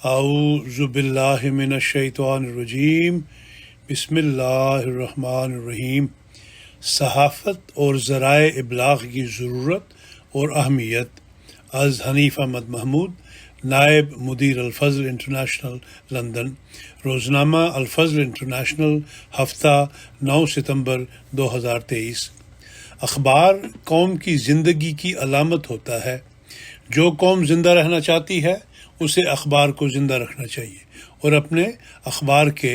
اعوذ باللہ من الشیطان الرجیم بسم اللہ الرحمن الرحیم۔ صحافت اور ذرائع ابلاغ کی ضرورت اور اہمیت، از حنیف احمد محمود، نائب مدیر الفضل انٹرنیشنل لندن۔ روزنامہ الفضل انٹرنیشنل، ہفتہ 9 ستمبر 2023۔ اخبار قوم کی زندگی کی علامت ہوتا ہے۔ جو قوم زندہ رہنا چاہتی ہے اسے اخبار کو زندہ رکھنا چاہیے اور اپنے اخبار کے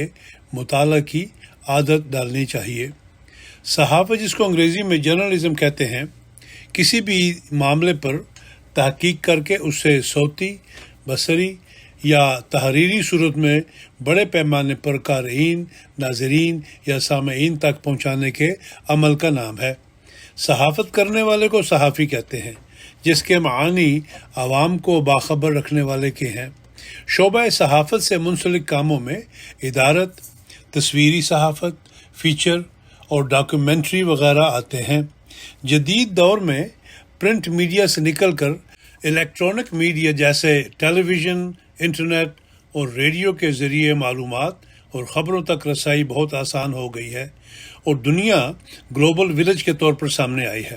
مطالعہ کی عادت ڈالنی چاہیے۔ صحافت، جس کو انگریزی میں جرنلزم کہتے ہیں، کسی بھی معاملے پر تحقیق کر کے اسے صوتی، بصری یا تحریری صورت میں بڑے پیمانے پر قارئین، ناظرین یا سامعین تک پہنچانے کے عمل کا نام ہے۔ صحافت کرنے والے کو صحافی کہتے ہیں، جس کے معنی عوام کو باخبر رکھنے والے کے ہیں۔ شعبہ صحافت سے منسلک کاموں میں ادارت، تصویری صحافت، فیچر اور ڈاکیومنٹری وغیرہ آتے ہیں۔ جدید دور میں پرنٹ میڈیا سے نکل کر الیکٹرانک میڈیا جیسے ٹیلی ویژن، انٹرنیٹ اور ریڈیو کے ذریعے معلومات اور خبروں تک رسائی بہت آسان ہو گئی ہے اور دنیا گلوبل ولیج کے طور پر سامنے آئی ہے۔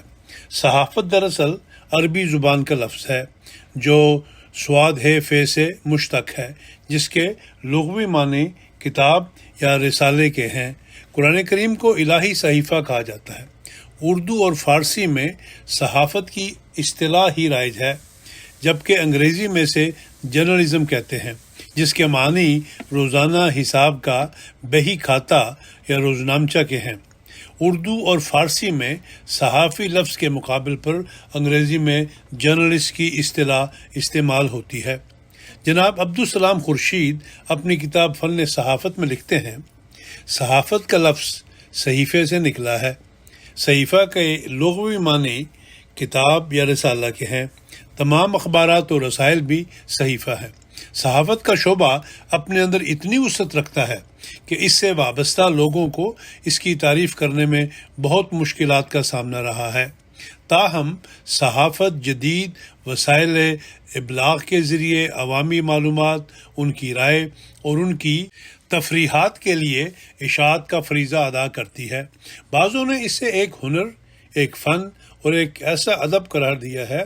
صحافت دراصل عربی زبان کا لفظ ہے جو سواد ہے فے سے مشتق ہے، جس کے لغوی معنی کتاب یا رسالے کے ہیں۔ قرآن کریم کو الہی صحیفہ کہا جاتا ہے۔ اردو اور فارسی میں صحافت کی اصطلاح ہی رائج ہے، جبکہ انگریزی میں سے جرنلزم کہتے ہیں، جس کے معنی روزانہ حساب کا بہی کھاتا یا روزنامچہ کے ہیں۔ اردو اور فارسی میں صحافی لفظ کے مقابل پر انگریزی میں جرنلسٹ کی اصطلاح استعمال ہوتی ہے۔ جناب عبدالسلام خورشید اپنی کتاب فن صحافت میں لکھتے ہیں، صحافت کا لفظ صحیفے سے نکلا ہے۔ صحیفہ کے لغوی معنی کتاب یا رسالہ کے ہیں۔ تمام اخبارات اور رسائل بھی صحیفہ ہیں۔ صحافت کا شعبہ اپنے اندر اتنی وسعت رکھتا ہے کہ اس سے وابستہ لوگوں کو اس کی تعریف کرنے میں بہت مشکلات کا سامنا رہا ہے۔ تاہم صحافت جدید وسائل ابلاغ کے ذریعے عوامی معلومات، ان کی رائے اور ان کی تفریحات کے لیے اشاعت کا فریضہ ادا کرتی ہے۔ بعضوں نے اسے ایک ہنر، ایک فن اور ایک ایسا ادب قرار دیا ہے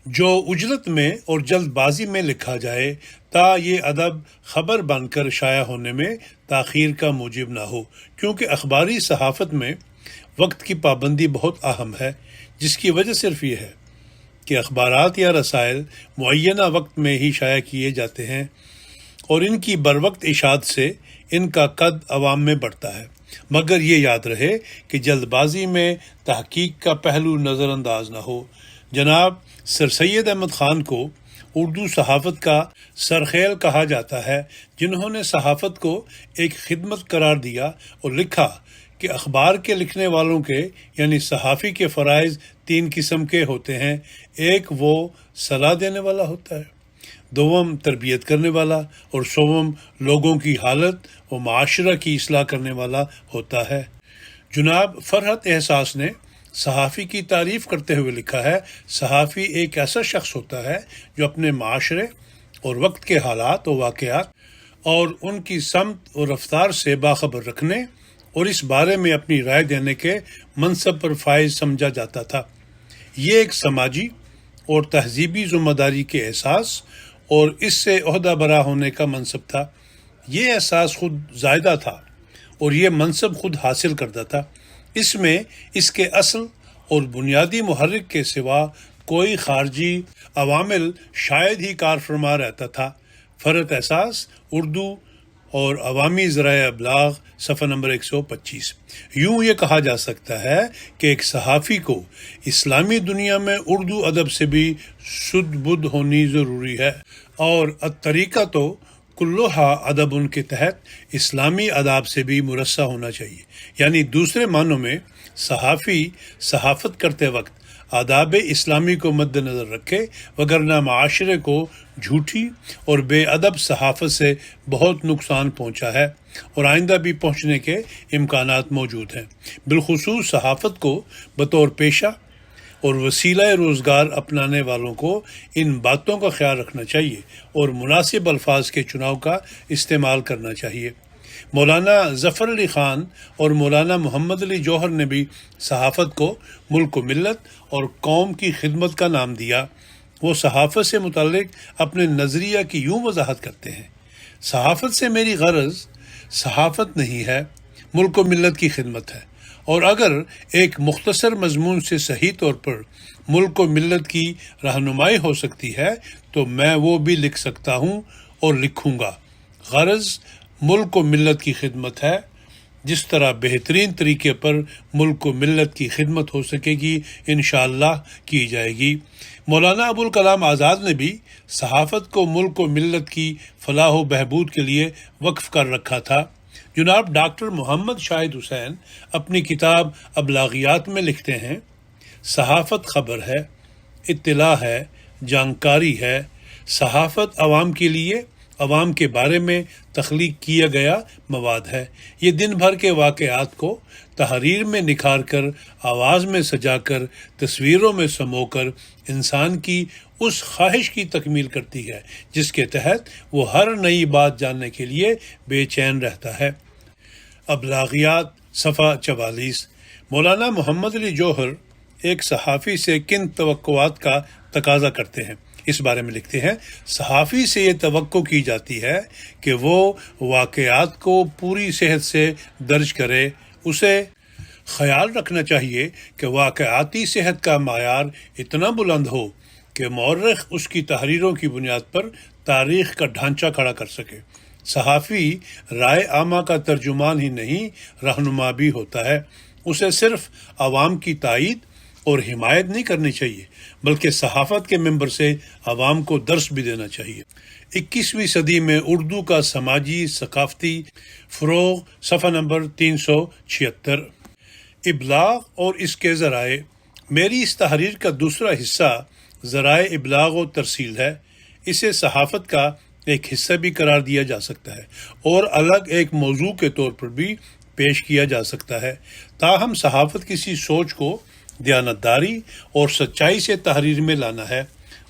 جو اجلت میں اور جلد بازی میں لکھا جائے تا یہ ادب خبر بن کر شائع ہونے میں تاخیر کا موجب نہ ہو، کیونکہ اخباری صحافت میں وقت کی پابندی بہت اہم ہے، جس کی وجہ صرف یہ ہے کہ اخبارات یا رسائل معینہ وقت میں ہی شائع کیے جاتے ہیں اور ان کی بروقت اشاعت سے ان کا قد عوام میں بڑھتا ہے، مگر یہ یاد رہے کہ جلد بازی میں تحقیق کا پہلو نظر انداز نہ ہو۔ جناب سر سید احمد خان کو اردو صحافت کا سرخیل کہا جاتا ہے، جنہوں نے صحافت کو ایک خدمت قرار دیا اور لکھا کہ اخبار کے لکھنے والوں کے یعنی صحافی کے فرائض 3 قسم کے ہوتے ہیں۔ ایک وہ صلاح دینے والا ہوتا ہے، دوم تربیت کرنے والا اور سوم لوگوں کی حالت و معاشرہ کی اصلاح کرنے والا ہوتا ہے۔ جناب فرحت احساس نے صحافی کی تعریف کرتے ہوئے لکھا ہے، صحافی ایک ایسا شخص ہوتا ہے جو اپنے معاشرے اور وقت کے حالات و واقعات اور ان کی سمت و رفتار سے باخبر رکھنے اور اس بارے میں اپنی رائے دینے کے منصب پر فائز سمجھا جاتا تھا۔ یہ ایک سماجی اور تہذیبی ذمہ داری کے احساس اور اس سے عہدہ برا ہونے کا منصب تھا۔ یہ احساس خود زائدہ تھا اور یہ منصب خود حاصل کرتا تھا۔ اس میں اس کے اصل اور بنیادی محرک کے سوا کوئی خارجی عوامل شاید ہی کار فرما رہتا تھا۔ فرحت احساس، اردو اور عوامی ذرائع ابلاغ، صفحہ نمبر 125۔ یوں یہ کہا جا سکتا ہے کہ ایک صحافی کو اسلامی دنیا میں اردو ادب سے بھی سد بدھ ہونی ضروری ہے، اور الطریقہ تو کلھا ادب ان کے تحت اسلامی آداب سے بھی مرصع ہونا چاہیے، یعنی دوسرے معنوں میں صحافی صحافت کرتے وقت آداب اسلامی کو مد نظر رکھے، وگرنہ معاشرے کو جھوٹی اور بے ادب صحافت سے بہت نقصان پہنچا ہے اور آئندہ بھی پہنچنے کے امکانات موجود ہیں۔ بالخصوص صحافت کو بطور پیشہ اور وسیلہ روزگار اپنانے والوں کو ان باتوں کا خیال رکھنا چاہیے اور مناسب الفاظ کے چناؤ کا استعمال کرنا چاہیے۔ مولانا ظفر علی خان اور مولانا محمد علی جوہر نے بھی صحافت کو ملک و ملت اور قوم کی خدمت کا نام دیا۔ وہ صحافت سے متعلق اپنے نظریہ کی یوں وضاحت کرتے ہیں: صحافت سے میری غرض صحافت نہیں ہے، ملک و ملت کی خدمت ہے، اور اگر ایک مختصر مضمون سے صحیح طور پر ملک و ملت کی رہنمائی ہو سکتی ہے تو میں وہ بھی لکھ سکتا ہوں اور لکھوں گا۔ غرض ملک و ملت کی خدمت ہے۔ جس طرح بہترین طریقے پر ملک و ملت کی خدمت ہو سکے گی انشاءاللہ کی جائے گی۔ مولانا ابوالکلام آزاد نے بھی صحافت کو ملک و ملت کی فلاح و بہبود کے لیے وقف کر رکھا تھا۔ جناب ڈاکٹر محمد شاہد حسین اپنی کتاب ابلاغیات میں لکھتے ہیں: صحافت خبر ہے، اطلاع ہے، جانکاری ہے۔ صحافت عوام کے لیے، عوام کے بارے میں تخلیق کیا گیا مواد ہے۔ یہ دن بھر کے واقعات کو تحریر میں نکھار کر، آواز میں سجا کر، تصویروں میں سمو کر انسان کی اس خواہش کی تکمیل کرتی ہے جس کے تحت وہ ہر نئی بات جاننے کے لیے بے چین رہتا ہے۔ ابلاغیات صفحہ 44۔ مولانا محمد علی جوہر ایک صحافی سے کن توقعات کا تقاضا کرتے ہیں؟ اس بارے میں لکھتے ہیں: صحافی سے یہ توقع کی جاتی ہے کہ وہ واقعات کو پوری صحت سے درج کرے۔ اسے خیال رکھنا چاہیے کہ واقعاتی صحت کا معیار اتنا بلند ہو کہ مورخ اس کی تحریروں کی بنیاد پر تاریخ کا ڈھانچہ کھڑا کر سکے۔ صحافی رائے عامہ کا ترجمان ہی نہیں، رہنما بھی ہوتا ہے۔ اسے صرف عوام کی تائید اور حمایت نہیں کرنی چاہیے بلکہ صحافت کے ممبر سے عوام کو درس بھی دینا چاہیے۔ 21ویں صدی میں اردو کا سماجی ثقافتی فروغ، صفحہ نمبر 376۔ ابلاغ اور اس کے ذرائع۔ میری اس تحریر کا دوسرا حصہ ذرائع ابلاغ و ترسیل ہے۔ اسے صحافت کا ایک حصہ بھی قرار دیا جا سکتا ہے اور الگ ایک موضوع کے طور پر بھی پیش کیا جا سکتا ہے۔ تاہم صحافت کسی سوچ کو دیانتداری اور سچائی سے تحریر میں لانا ہے،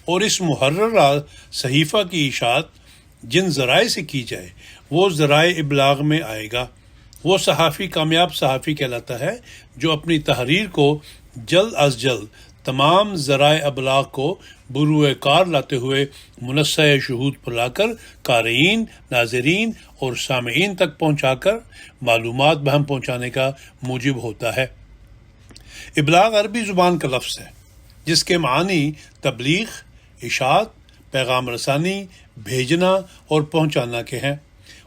اور اس محررہ صحیفہ کی اشاعت جن ذرائع سے کی جائے وہ ذرائع ابلاغ میں آئے گا۔ وہ صحافی کامیاب صحافی کہلاتا ہے جو اپنی تحریر کو جلد از جلد تمام ذرائع ابلاغ کو بروئے کار لاتے ہوئے منصہ شہود پر لا کر قارئین، ناظرین اور سامعین تک پہنچا کر معلومات بہم پہنچانے کا موجب ہوتا ہے۔ ابلاغ عربی زبان کا لفظ ہے جس کے معنی تبلیغ، اشاعت، پیغام رسانی، بھیجنا اور پہنچانا کے ہیں،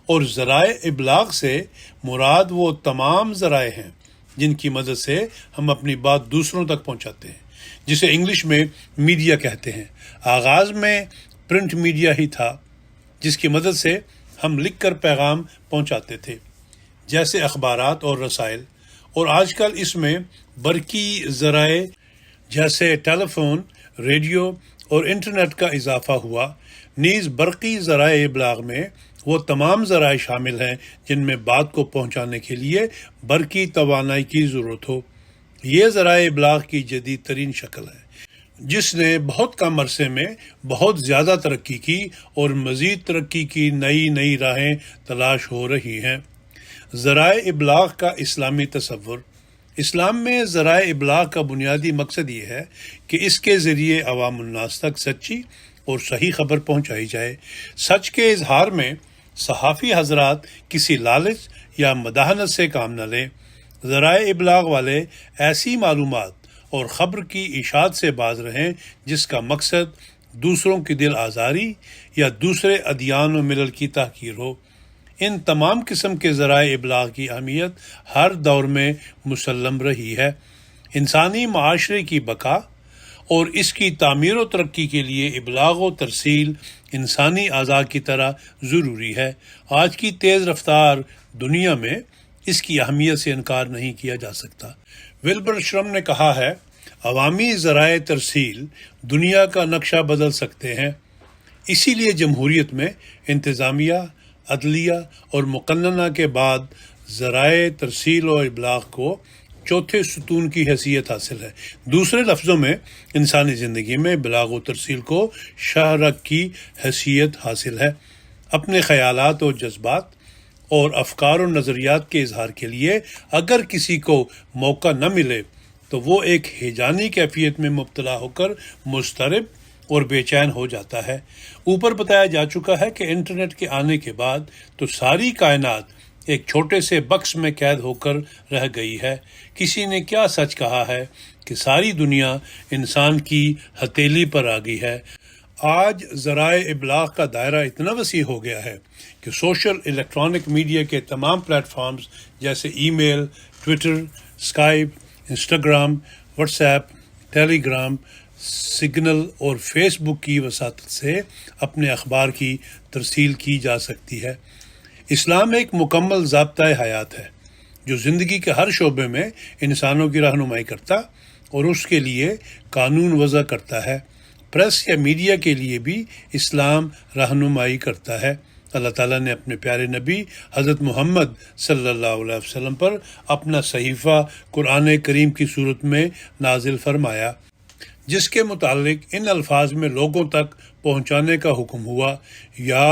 اور ذرائع ابلاغ سے مراد وہ تمام ذرائع ہیں جن کی مدد سے ہم اپنی بات دوسروں تک پہنچاتے ہیں، جسے انگلش میں میڈیا کہتے ہیں۔ آغاز میں پرنٹ میڈیا ہی تھا جس کی مدد سے ہم لکھ کر پیغام پہنچاتے تھے، جیسے اخبارات اور رسائل، اور آج کل اس میں برقی ذرائع جیسے ٹیلی فون، ریڈیو اور انٹرنیٹ کا اضافہ ہوا۔ نیز برقی ذرائع ابلاغ میں وہ تمام ذرائع شامل ہیں جن میں بات کو پہنچانے کے لیے برقی توانائی کی ضرورت ہو۔ یہ ذرائع ابلاغ کی جدید ترین شکل ہے جس نے بہت کم عرصے میں بہت زیادہ ترقی کی اور مزید ترقی کی نئی راہیں تلاش ہو رہی ہیں۔ ذرائع ابلاغ کا اسلامی تصور۔ اسلام میں ذرائع ابلاغ کا بنیادی مقصد یہ ہے کہ اس کے ذریعے عوام الناس تک سچی اور صحیح خبر پہنچائی جائے۔ سچ کے اظہار میں صحافی حضرات کسی لالچ یا مداحنت سے کام نہ لیں۔ ذرائع ابلاغ والے ایسی معلومات اور خبر کی اشاعت سے باز رہیں جس کا مقصد دوسروں کی دل آزاری یا دوسرے ادیان و ملل کی تحقیر ہو۔ ان تمام قسم کے ذرائع ابلاغ کی اہمیت ہر دور میں مسلم رہی ہے۔ انسانی معاشرے کی بقا اور اس کی تعمیر و ترقی کے لیے ابلاغ و ترسیل انسانی اعضاء کی طرح ضروری ہے۔ آج کی تیز رفتار دنیا میں اس کی اہمیت سے انکار نہیں کیا جا سکتا۔ ولبر شرم نے کہا ہے، عوامی ذرائع ترسیل دنیا کا نقشہ بدل سکتے ہیں۔ اسی لیے جمہوریت میں انتظامیہ، عدلیہ اور مقننہ کے بعد ذرائع ترسیل و ابلاغ کو چوتھے ستون کی حیثیت حاصل ہے۔ دوسرے لفظوں میں انسانی زندگی میں ابلاغ و ترسیل کو شاہراہ کی حیثیت حاصل ہے۔ اپنے خیالات و جذبات اور افکار و نظریات کے اظہار کے لیے اگر کسی کو موقع نہ ملے تو وہ ایک ہیجانی کیفیت میں مبتلا ہو کر مضطرب اور بے چین ہو جاتا ہے۔ اوپر بتایا جا چکا ہے کہ انٹرنیٹ کے آنے کے بعد تو ساری کائنات ایک چھوٹے سے بکس میں قید ہو کر رہ گئی ہے۔ کسی نے کیا سچ کہا ہے کہ ساری دنیا انسان کی ہتھیلی پر آ گئی ہے۔ آج ذرائع ابلاغ کا دائرہ اتنا وسیع ہو گیا ہے کہ سوشل الیکٹرانک میڈیا کے تمام پلیٹ فارمز جیسے email, Twitter, Skype, Instagram, WhatsApp, Telegram, Signal اور فیس بک کی وساطت سے اپنے اخبار کی ترسیل کی جا سکتی ہے۔ اسلام ایک مکمل ضابطۂ حیات ہے جو زندگی کے ہر شعبے میں انسانوں کی رہنمائی کرتا اور اس کے لیے قانون وضع کرتا ہے۔ پریس یا میڈیا کے لیے بھی اسلام رہنمائی کرتا ہے۔ اللہ تعالیٰ نے اپنے پیارے نبی حضرت محمد صلی اللہ علیہ وسلم پر اپنا صحیفہ قرآن کریم کی صورت میں نازل فرمایا، جس کے متعلق ان الفاظ میں لوگوں تک پہنچانے کا حکم ہوا، یا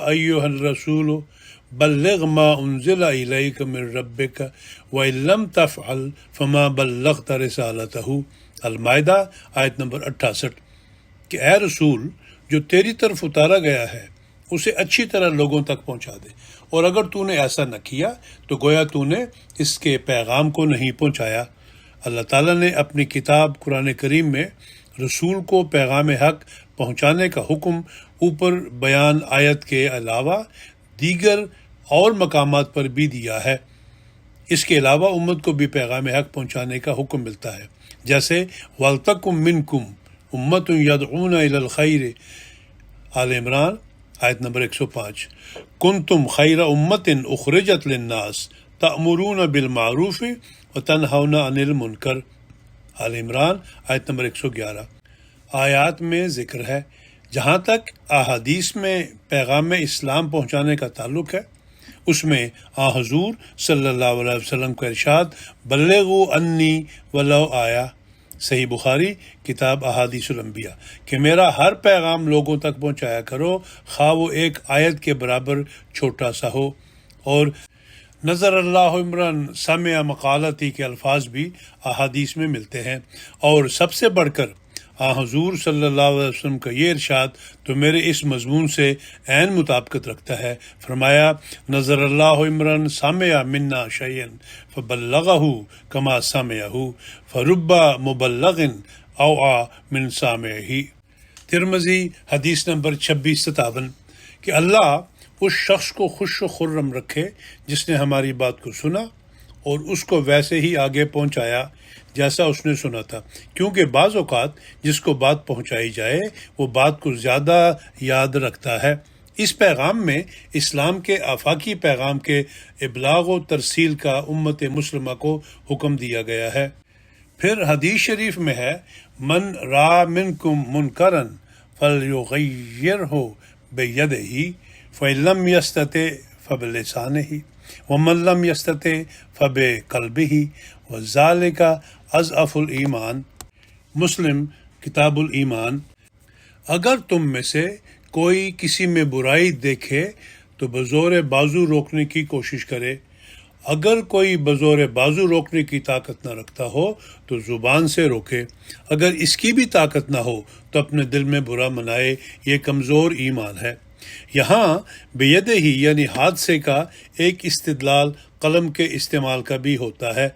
ایھا الرسول بلغ ما انزل الیک من ربک وان لم تفعل فما بلغت رسالتہ۔ المائدہ آیت نمبر 68، کہ اے رسول جو تیری طرف اتارا گیا ہے اسے اچھی طرح لوگوں تک پہنچا دے، اور اگر تو نے ایسا نہ کیا تو گویا تو نے اس کے پیغام کو نہیں پہنچایا۔ اللہ تعالیٰ نے اپنی کتاب قرآن کریم میں رسول کو پیغام حق پہنچانے کا حکم اوپر بیان آیت کے علاوہ دیگر اور مقامات پر بھی دیا ہے۔ اس کے علاوہ امت کو بھی پیغام حق پہنچانے کا حکم ملتا ہے، جیسے وَلْتَكُن مِّنكُمْ أُمَّةٌ يَدْعُونَ إِلَى الْخَيْرِ، آل عمران آیت نمبر 105، كُنتُمْ خَيْرَ أُمَّةٍ أُخْرِجَتْ لِلنَّاسِ تَأْمُرُونَ بِالْمَعْرُوفِ وَتَنْهَوْنَ عَنِ الْمُنكَرِ، آل عمران آیت نمبر 111۔ آیات میں ذکر ہے۔ جہاں تک احادیث میں پیغام اسلام پہنچانے کا تعلق ہے، اس میں حضور صلی اللہ علیہ وسلم کا ارشاد بلغوا انی ولو آیا، صحیح بخاری کتاب احادیث الانبیاء، کہ میرا ہر پیغام لوگوں تک پہنچایا کرو خواہ وہ ایک آیت کے برابر چھوٹا سا ہو۔ اور نظر اللہ عمران سمع مقالتی کے الفاظ بھی احادیث میں ملتے ہیں۔ اور سب سے بڑھ کر حضور صلی اللہ علیہ وسلم کا یہ ارشاد تو میرے اس مضمون سے عین مطابقت رکھتا ہے۔ فرمایا نظر اللہ عمران سمع منا شیئا فبلغہ کما سمعہ فرب مبلغ اوعی من سامعہ، ترمذی حدیث نمبر 2657، کہ اللہ اس شخص کو خوش و خرم رکھے جس نے ہماری بات کو سنا اور اس کو ویسے ہی آگے پہنچایا جیسا اس نے سنا تھا، کیونکہ بعض اوقات جس کو بات پہنچائی جائے وہ بات کو زیادہ یاد رکھتا ہے۔ اس پیغام میں اسلام کے آفاقی پیغام کے ابلاغ و ترسیل کا امت مسلمہ کو حکم دیا گیا ہے۔ پھر حدیث شریف میں ہے من را منکم منکرا فلیغیرہ بیدہ فإن لم یستطع فبلسانہ ومن لم یستطع فبقلبہ وذالک اضعف الایمان، مسلم کتاب الایمان۔ اگر تم میں سے کوئی کسی میں برائی دیکھے تو بزور بازو روکنے کی کوشش کرے، اگر کوئی بزور بازو روکنے کی طاقت نہ رکھتا ہو تو زبان سے روکے، اگر اس کی بھی طاقت نہ ہو تو اپنے دل میں برا منائے، یہ کمزور ایمان ہے۔ یہاں بیدہ ہی یعنی ہاتھ سے کا ایک استدلال قلم کے استعمال کا بھی ہوتا ہے۔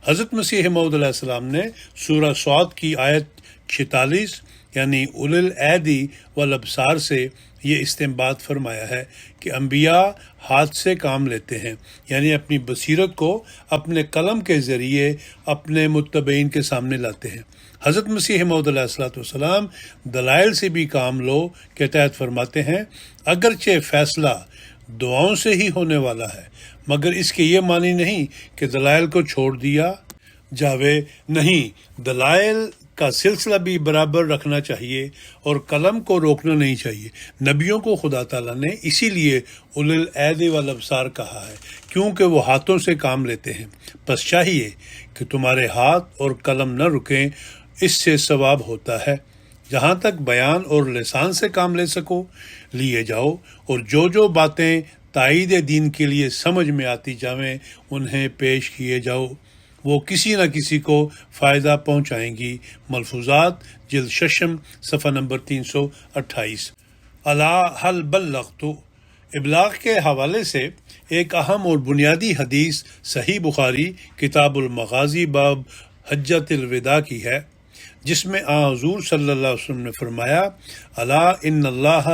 حضرت مسیح موعود علیہ السلام نے سورہ صاد کی آیت 46 یعنی اولی الایدی والابصار سے یہ استنباط فرمایا ہے کہ انبیاء ہاتھ سے کام لیتے ہیں، یعنی اپنی بصیرت کو اپنے قلم کے ذریعے اپنے متبعین کے سامنے لاتے ہیں۔ حضرت مسیح موعود علیہ السلام دلائل سے بھی کام لو کے تحت فرماتے ہیں اگرچہ فیصلہ دعاؤں سے ہی ہونے والا ہے، مگر اس کے یہ معنی نہیں کہ دلائل کو چھوڑ دیا جاوے، نہیں، دلائل کا سلسلہ بھی برابر رکھنا چاہیے اور قلم کو روکنا نہیں چاہیے۔ نبیوں کو خدا تعالیٰ نے اسی لیے اولو الایدی والابصار کہا ہے، کیونکہ وہ ہاتھوں سے کام لیتے ہیں۔ بس چاہیے کہ تمہارے ہاتھ اور قلم نہ رکیں، اس سے ثواب ہوتا ہے۔ جہاں تک بیان اور لسان سے کام لے سکو لیے جاؤ، اور جو باتیں تائید دین کے لیے سمجھ میں آتی جائیں انہیں پیش کیے جاؤ، وہ کسی نہ کسی کو فائدہ پہنچائیں گی۔ ملفوظات جلد ششم صفحہ نمبر 328۔ الا هل بلغت؟ ابلاغ کے حوالے سے ایک اہم اور بنیادی حدیث صحیح بخاری کتاب المغازی باب حجۃ الوداع کی ہے، جس میں حضور صلی اللہ علیہ وسلم نے فرمایا، الا ان اللہ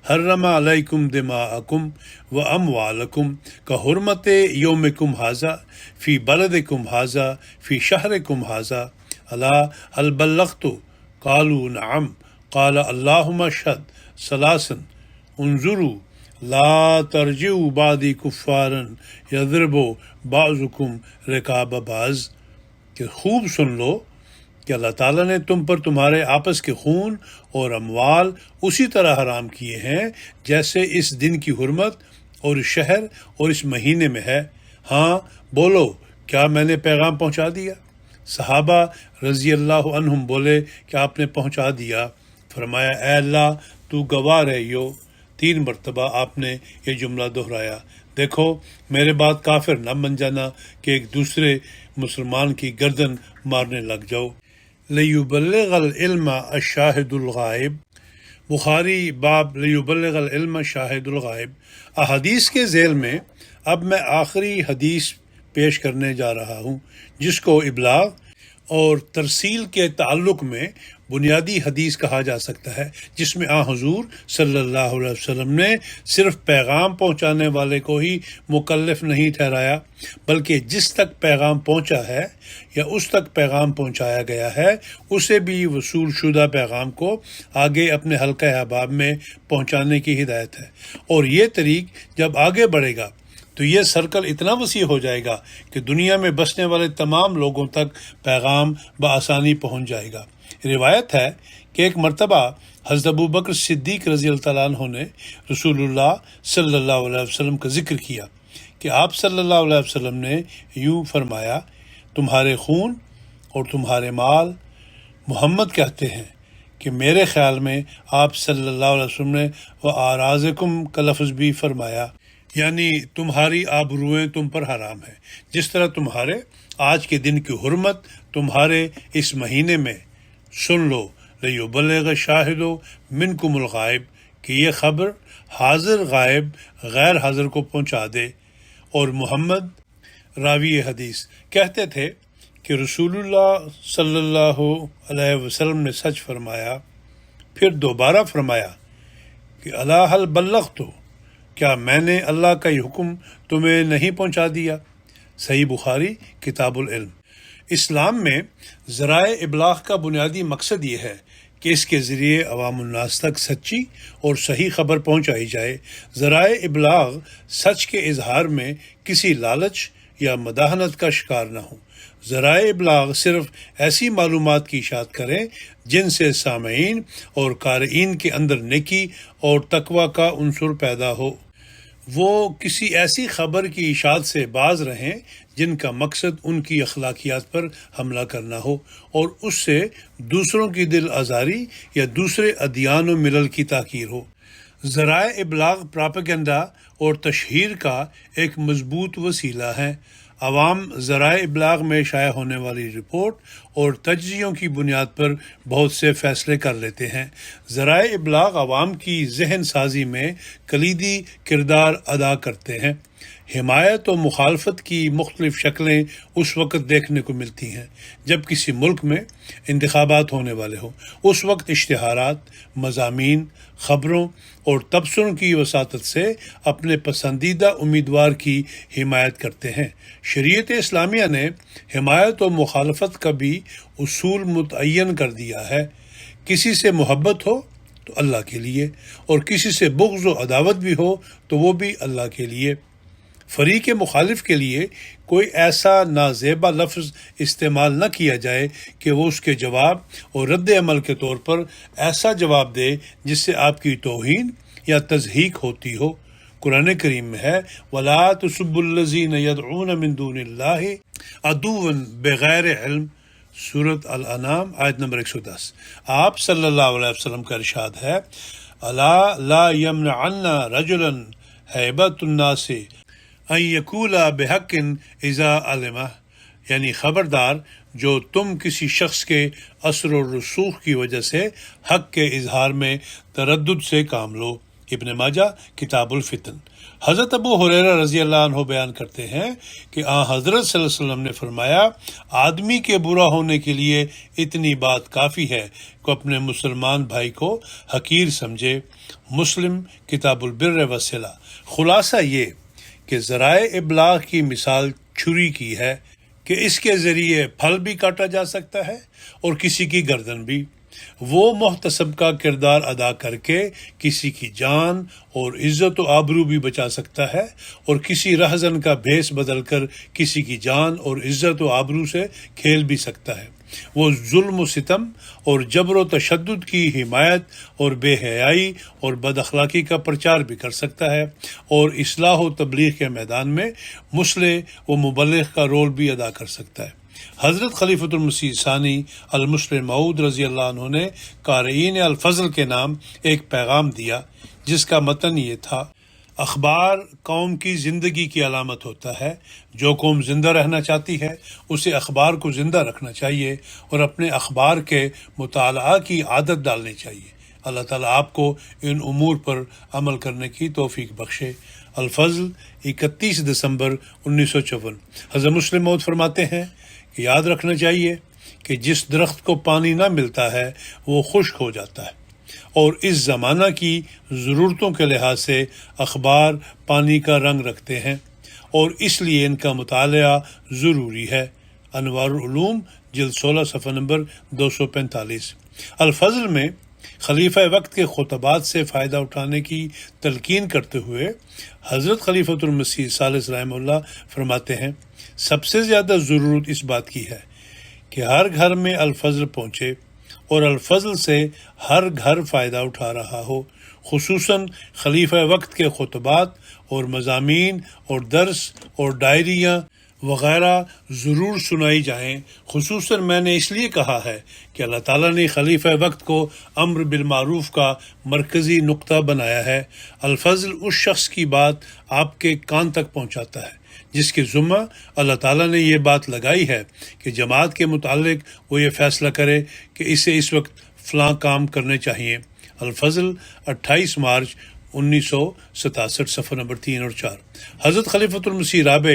حرم علیکم دماءکم و اموالکم کحرمت یومکم ھذا فی بلدکم ھذا فی شہرکم ھذا، الا هل بلغت؟ قالوا نعم، قال اللہم اشہد ثلاثا انظروا لا ترجعوا بعدی کفارا یضرب بعضکم رکاب بعض، کہ خوب سن لو کہ اللہ تعالیٰ نے تم پر تمہارے آپس کے خون اور اموال اسی طرح حرام کیے ہیں جیسے اس دن کی حرمت اور اس شہر اور اس مہینے میں ہے۔ ہاں بولو، کیا میں نے پیغام پہنچا دیا؟ صحابہ رضی اللہ عنہم بولے کہ آپ نے پہنچا دیا۔ فرمایا، اے اللہ تو گواہ رہیو۔ 3 مرتبہ آپ نے یہ جملہ دہرایا۔ دیکھو میرے بعد کافر نہ بن جانا کہ ایک دوسرے مسلمان کی گردن مارنے لگ جاؤ۔ لیبلغ العلم الشاہد الغائب، بخاری باب لیبلغ العلم شاہد الغائب۔ احادیث کے ذیل میں اب میں آخری حدیث پیش کرنے جا رہا ہوں، جس کو ابلاغ اور ترسیل کے تعلق میں بنیادی حدیث کہا جا سکتا ہے، جس میں حضور صلی اللہ علیہ وسلم نے صرف پیغام پہنچانے والے کو ہی مکلف نہیں ٹھہرایا، بلکہ جس تک پیغام پہنچا ہے یا اس تک پیغام پہنچایا گیا ہے اسے بھی وصول شدہ پیغام کو آگے اپنے حلقہ احباب میں پہنچانے کی ہدایت ہے۔ اور یہ طریق جب آگے بڑھے گا تو یہ سرکل اتنا وسیع ہو جائے گا کہ دنیا میں بسنے والے تمام لوگوں تک پیغام بآسانی پہنچ جائے گا۔ روایت ہے کہ ایک مرتبہ حضرت ابوبکر صدیق رضی اللہ تعالیٰ عنہ نے رسول اللہ صلی اللہ علیہ وسلم کا ذکر کیا کہ آپ صلی اللہ علیہ وسلم نے یوں فرمایا، تمہارے خون اور تمہارے مال، محمد کہتے ہیں کہ میرے خیال میں آپ صلی اللہ علیہ وسلم نے وَأَعْرَاضَكُمْ کا لفظ بھی فرمایا، یعنی تمہاری آبروئیں تم پر حرام ہے، جس طرح تمہارے آج کے دن کی حرمت تمہارے اس مہینے میں۔ سن لو، لیبلغ شاہد منکم الغائب، کہ یہ خبر حاضر غائب غیر حاضر کو پہنچا دے۔ اور محمد راوی حدیث کہتے تھے کہ رسول اللہ صلی اللہ علیہ وسلم نے سچ فرمایا۔ پھر دوبارہ فرمایا کہ الا هل بلغت؟ کیا میں نے اللہ کا یہ حکم تمہیں نہیں پہنچا دیا؟ صحیح بخاری کتاب العلم۔ اسلام میں ذرائع ابلاغ کا بنیادی مقصد یہ ہے کہ اس کے ذریعے عوام الناس تک سچی اور صحیح خبر پہنچائی جائے۔ ذرائع ابلاغ سچ کے اظہار میں کسی لالچ یا مداحنت کا شکار نہ ہوں۔ ذرائع ابلاغ صرف ایسی معلومات کی اشاعت کریں جن سے سامعین اور قارئین کے اندر نیکی اور تقوی کا عنصر پیدا ہو۔ وہ کسی ایسی خبر کی اشاعت سے باز رہیں جن کا مقصد ان کی اخلاقیات پر حملہ کرنا ہو اور اس سے دوسروں کی دل آزاری یا دوسرے ادیان و ملل کی تحقیر ہو۔ ذرائع ابلاغ پراپیگنڈا اور تشہیر کا ایک مضبوط وسیلہ ہے۔ عوام ذرائع ابلاغ میں شائع ہونے والی رپورٹ اور تجزیوں کی بنیاد پر بہت سے فیصلے کر لیتے ہیں۔ ذرائع ابلاغ عوام کی ذہن سازی میں کلیدی کردار ادا کرتے ہیں۔ حمایت و مخالفت کی مختلف شکلیں اس وقت دیکھنے کو ملتی ہیں جب کسی ملک میں انتخابات ہونے والے ہوں۔ اس وقت اشتہارات، مضامین، خبروں اور تبصروں کی وساطت سے اپنے پسندیدہ امیدوار کی حمایت کرتے ہیں۔ شریعت اسلامیہ نے حمایت و مخالفت کا بھی اصول متعین کر دیا ہے۔ کسی سے محبت ہو تو اللہ کے لیے، اور کسی سے بغض و عداوت بھی ہو تو وہ بھی اللہ کے لیے۔ فریق مخالف کے لیے کوئی ایسا نازیبا لفظ استعمال نہ کیا جائے کہ وہ اس کے جواب اور رد عمل کے طور پر ایسا جواب دے جس سے آپ کی توہین یا تضحیک ہوتی ہو۔ قرآن کریم میں ہے وَلَا تُسُبُّوا الَّذِينَ يَدْعُونَ مِن دُونِ اللَّهِ عَدُوًّا بِغَيْرِ علم، سورۃ الانعام آیت نمبر 110۔ آپ صلی اللہ علیہ وسلم کا ارشاد ہے الا لا يمنعن رجلا هیبۃ الناس ان یقول بحق اذا علمہ، یعنی خبردار جو تم کسی شخص کے اثر و رسوخ کی وجہ سے حق کے اظہار میں تردد سے کام لو۔ ابن ماجہ کتاب الفتن۔ حضرت ابو ہریرہ رضی اللہ عنہ بیان کرتے ہیں کہ حضرت صلی اللہ علیہ وسلم نے فرمایا آدمی کے برا ہونے کے لیے اتنی بات کافی ہے کہ اپنے مسلمان بھائی کو حقیر سمجھے۔ مسلم کتاب البر والصلہ۔ خلاصہ یہ کہ ذرائع ابلاغ کی مثال چھری کی ہے کہ اس کے ذریعے پھل بھی کاٹا جا سکتا ہے اور کسی کی گردن بھی۔ وہ محتسب کا کردار ادا کر کے کسی کی جان اور عزت و آبرو بھی بچا سکتا ہے، اور کسی رہزن کا بھیس بدل کر کسی کی جان اور عزت و آبرو سے کھیل بھی سکتا ہے۔ وہ ظلم و ستم اور جبر و تشدد کی حمایت اور بے حیائی اور بد اخلاقی کا پرچار بھی کر سکتا ہے، اور اصلاح و تبلیغ کے میدان میں مصلح و مبلغ کا رول بھی ادا کر سکتا ہے۔ حضرت خلیفۃ المسیح ثانی المسلم موعود رضی اللہ عنہ نے قارئین الفضل کے نام ایک پیغام دیا جس کا متن یہ تھا اخبار قوم کی زندگی کی علامت ہوتا ہے۔ جو قوم زندہ رہنا چاہتی ہے اسے اخبار کو زندہ رکھنا چاہیے اور اپنے اخبار کے مطالعہ کی عادت ڈالنی چاہیے۔ اللہ تعالیٰ آپ کو ان امور پر عمل کرنے کی توفیق بخشے۔ الفضل 31 دسمبر 1954۔ حضرت مسلم موعود فرماتے ہیں کہ یاد رکھنا چاہیے کہ جس درخت کو پانی نہ ملتا ہے وہ خشک ہو جاتا ہے، اور اس زمانہ کی ضرورتوں کے لحاظ سے اخبار پانی کا رنگ رکھتے ہیں اور اس لیے ان کا مطالعہ ضروری ہے۔ انوار العلوم جلد 16 صفحہ نمبر 245۔ الفضل میں خلیفہ وقت کے خطبات سے فائدہ اٹھانے کی تلقین کرتے ہوئے حضرت خلیفۃ المسیح ثالث رحمہ اللہ فرماتے ہیں سب سے زیادہ ضرورت اس بات کی ہے کہ ہر گھر میں الفضل پہنچے اور الفضل سے ہر گھر فائدہ اٹھا رہا ہو، خصوصاً خلیفہ وقت کے خطبات اور مضامین اور درس اور ڈائریاں وغیرہ ضرور سنائی جائیں۔ خصوصاً میں نے اس لیے کہا ہے کہ اللہ تعالیٰ نے خلیفہ وقت کو امر بالمعروف کا مرکزی نقطہ بنایا ہے۔ الفضل اس شخص کی بات آپ کے کان تک پہنچاتا ہے جس کے ذمہ اللہ تعالیٰ نے یہ بات لگائی ہے کہ جماعت کے متعلق وہ یہ فیصلہ کرے کہ اسے اس وقت فلاں کام کرنے چاہیے۔ الفضل 28 مارچ 1967 صفحہ نمبر 3 اور 4۔ حضرت خلیفۃ المسیح رابع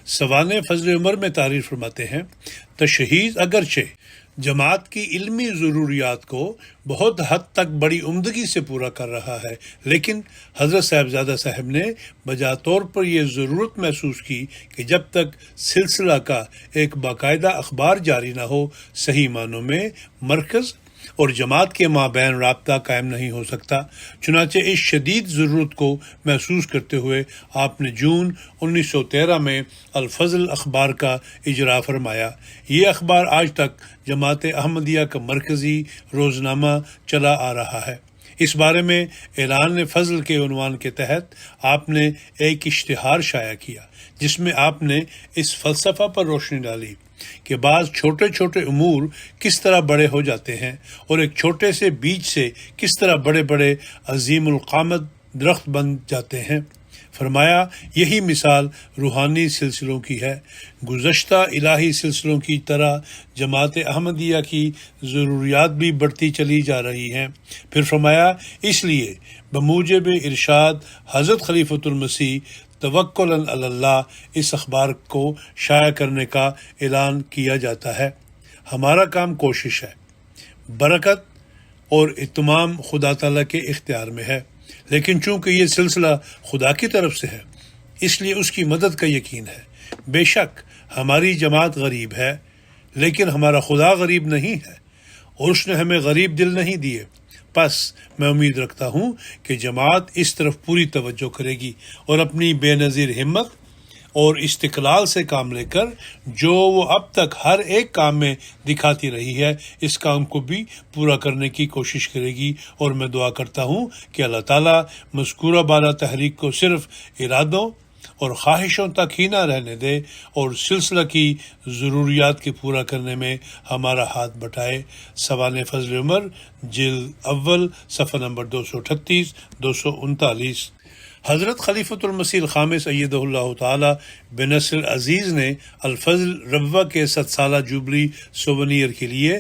سوانح فضل عمر میں تعریف فرماتے ہیں تشہیر اگرچہ جماعت کی علمی ضروریات کو بہت حد تک بڑی عمدگی سے پورا کر رہا ہے، لیکن حضرت صاحبزادہ صاحب نے بجا طور پر یہ ضرورت محسوس کی کہ جب تک سلسلہ کا ایک باقاعدہ اخبار جاری نہ ہو صحیح معنوں میں مرکز اور جماعت کے مابین رابطہ قائم نہیں ہو سکتا۔ چنانچہ اس شدید ضرورت کو محسوس کرتے ہوئے آپ نے جون 1913 میں الفضل اخبار کا اجرا فرمایا۔ یہ اخبار آج تک جماعت احمدیہ کا مرکزی روزنامہ چلا آ رہا ہے۔ اس بارے میں اعلان فضل کے عنوان کے تحت آپ نے ایک اشتہار شائع کیا جس میں آپ نے اس فلسفہ پر روشنی ڈالی کہ بعض چھوٹے چھوٹے امور کس طرح بڑے ہو جاتے ہیں اور ایک چھوٹے سے بیج سے کس طرح بڑے بڑے عظیم القامت درخت بن جاتے ہیں۔ فرمایا یہی مثال روحانی سلسلوں کی ہے۔ گزشتہ الہی سلسلوں کی طرح جماعت احمدیہ کی ضروریات بھی بڑھتی چلی جا رہی ہیں۔ پھر فرمایا اس لیے بموجب ارشاد حضرت خلیفۃ المسیح توکل علی اللہ اس اخبار کو شائع کرنے کا اعلان کیا جاتا ہے۔ ہمارا کام کوشش ہے، برکت اور اتمام خدا تعالیٰ کے اختیار میں ہے، لیکن چونکہ یہ سلسلہ خدا کی طرف سے ہے اس لیے اس کی مدد کا یقین ہے۔ بے شک ہماری جماعت غریب ہے، لیکن ہمارا خدا غریب نہیں ہے اور اس نے ہمیں غریب دل نہیں دیے۔ پس میں امید رکھتا ہوں کہ جماعت اس طرف پوری توجہ کرے گی اور اپنی بے نظیر ہمت اور استقلال سے کام لے کر جو وہ اب تک ہر ایک کام میں دکھاتی رہی ہے، اس کام کو بھی پورا کرنے کی کوشش کرے گی، اور میں دعا کرتا ہوں کہ اللہ تعالیٰ مذکورہ بالا تحریک کو صرف ارادوں اور خواہشوں تک ہی نہ رہنے دے اور سلسلہ کی ضروریات کے پورا کرنے میں ہمارا ہاتھ بٹائے۔ سوانح فضل عمر، جلد اول، صفحہ نمبر 238 239۔ حضرت خلیفۃ المسیح الخامس ایدہ اللہ تعالی بنصر عزیز نے الفضل ربوہ کے 100 سالہ جوبلی سوونیر کے لیے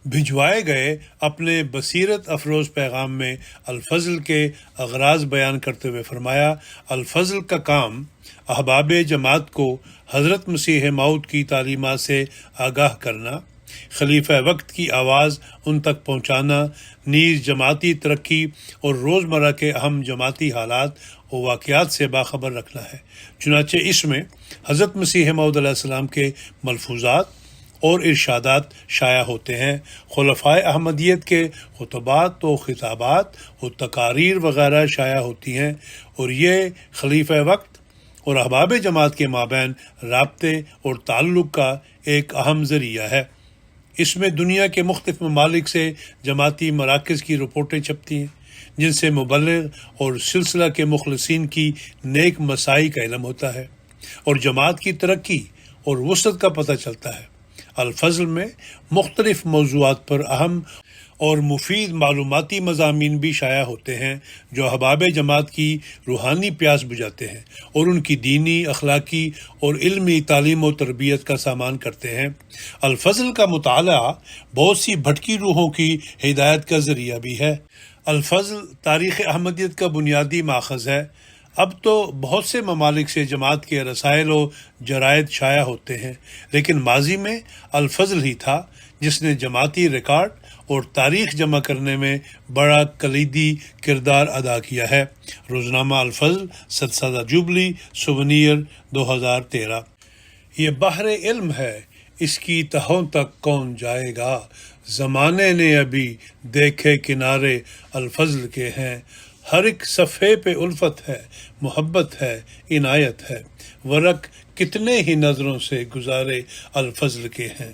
بھجوائے گئے اپنے بصیرت افروز پیغام میں الفضل کے اغراض بیان کرتے ہوئے فرمایا، الفضل کا کام احباب جماعت کو حضرت مسیح موعود کی تعلیمات سے آگاہ کرنا، خلیفہ وقت کی آواز ان تک پہنچانا، نیز جماعتی ترقی اور روزمرہ کے اہم جماعتی حالات و واقعات سے باخبر رکھنا ہے۔ چنانچہ اس میں حضرت مسیح موعود علیہ السلام کے ملفوظات اور ارشادات شائع ہوتے ہیں، خلفائے احمدیت کے خطبات و خطابات و تقاریر وغیرہ شائع ہوتی ہیں، اور یہ خلیفہ وقت اور احباب جماعت کے مابین رابطے اور تعلق کا ایک اہم ذریعہ ہے۔ اس میں دنیا کے مختلف ممالک سے جماعتی مراکز کی رپورٹیں چھپتی ہیں، جن سے مبلغ اور سلسلہ کے مخلصین کی نیک مساعی کا علم ہوتا ہے اور جماعت کی ترقی اور وسعت کا پتہ چلتا ہے۔ الفضل میں مختلف موضوعات پر اہم اور مفید معلوماتی مضامین بھی شائع ہوتے ہیں جو احباب جماعت کی روحانی پیاس بجھاتے ہیں اور ان کی دینی، اخلاقی اور علمی تعلیم و تربیت کا سامان کرتے ہیں۔ الفضل کا مطالعہ بہت سی بھٹکی روحوں کی ہدایت کا ذریعہ بھی ہے۔ الفضل تاریخ احمدیت کا بنیادی ماخذ ہے۔ اب تو بہت سے ممالک سے جماعت کے رسائل و جرائد شائع ہوتے ہیں، لیکن ماضی میں الفضل ہی تھا جس نے جماعتی ریکارڈ اور تاریخ جمع کرنے میں بڑا کلیدی کردار ادا کیا ہے۔ روزنامہ الفضل 100 سالہ جوبلی سوونیر 2013۔ یہ بحر علم ہے، اس کی تہوں تک کون جائے گا، زمانے نے ابھی دیکھے کنارے الفضل کے ہیں، ہر ایک صفحے پہ الفت ہے، محبت ہے، عنایت ہے، ورق کتنے ہی نظروں سے گزارے الفضل کے ہیں۔